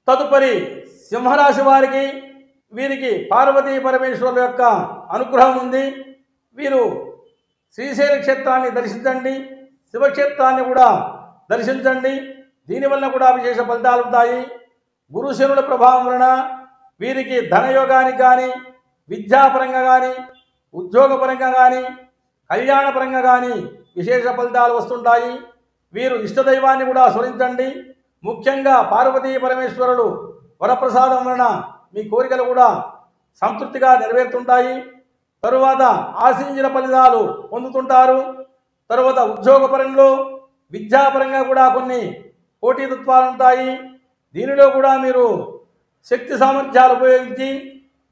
తదుపరి సింహరాశి వారికి వీరికి పార్వతీ పరమేశ్వరుల యొక్క అనుగ్రహం ఉంది. వీరు శ్రీశైల క్షేత్రాన్ని దర్శించండి, శివక్షేత్రాన్ని కూడా దర్శించండి. దీనివల్ల కూడా విశేష ఫలితాలు ఉంటాయి. గురుశనుల ప్రభావం వలన వీరికి ధనయోగానికి కానీ, విద్యాపరంగా కానీ, ఉద్యోగపరంగా కానీ, కళ్యాణపరంగా కానీ విశేష ఫలితాలు వస్తుంటాయి. వీరు ఇష్టదైవాన్ని కూడా స్మరించండి. ముఖ్యంగా పార్వతీ పరమేశ్వరులు వరప్రసాదం వలన మీ కోరికలు కూడా సంతృప్తిగా నెరవేరుతుంటాయి. తరువాత ఆశించిన ఫలితాలు పొందుతుంటారు. తరువాత ఉద్యోగపరంలో, విద్యాపరంగా కూడా కొన్ని పోటీతత్వాలు ఉంటాయి. దీనిలో కూడా మీరు శక్తి సామర్థ్యాలు ఉపయోగించి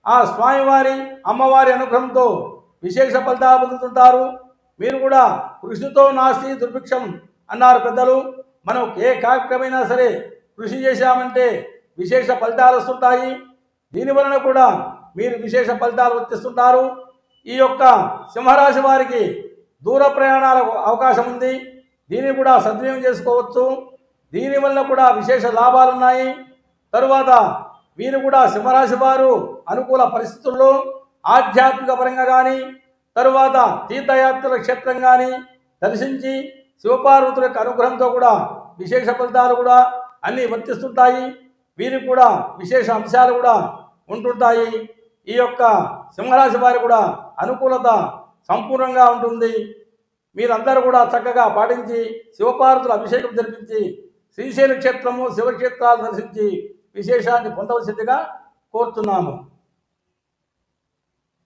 ఆ స్వామివారి అమ్మవారి అనుగ్రహంతో విశేష ఫలితాలు పొందుతుంటారు. మీరు కూడా కృషితో నాస్తి దుర్భిక్షం అన్నారు పెద్దలు. మనం ఏ కార్యక్రమైనా సరే కృషి చేశామంటే విశేష ఫలితాలు వస్తుంటాయి. దీనివలన కూడా మీరు విశేష ఫలితాలు వర్తిస్తుంటారు. ఈ యొక్క సింహరాశి వారికి దూర ప్రయాణాల అవకాశం ఉంది. దీన్ని కూడా సద్వినియోగం చేసుకోవచ్చు. దీనివల్ల కూడా విశేష లాభాలు ఉన్నాయి. తరువాత వీరు కూడా సింహరాశి వారు అనుకూల పరిస్థితుల్లో ఆధ్యాత్మిక పరంగా కానీ, తరువాత తీర్థయాత్రల క్షేత్రం కానీ దర్శించి శివపార్వతుల యొక్క అనుగ్రహంతో కూడా విశేష ఫలితాలు కూడా అన్నీ వర్తిస్తుంటాయి. వీరికి కూడా విశేష అంశాలు కూడా ఉంటుంటాయి. ఈ యొక్క సింహరాశి వారి కూడా అనుకూలత సంపూర్ణంగా ఉంటుంది. మీరందరూ కూడా చక్కగా పాటించి శివపార్వతుల అభిషేకం జరిపించి శ్రీశైల క్షేత్రము, శివక్షేత్రాలు దర్శించి విశేషాన్ని పొందవలసిందిగా కోరుతున్నాము.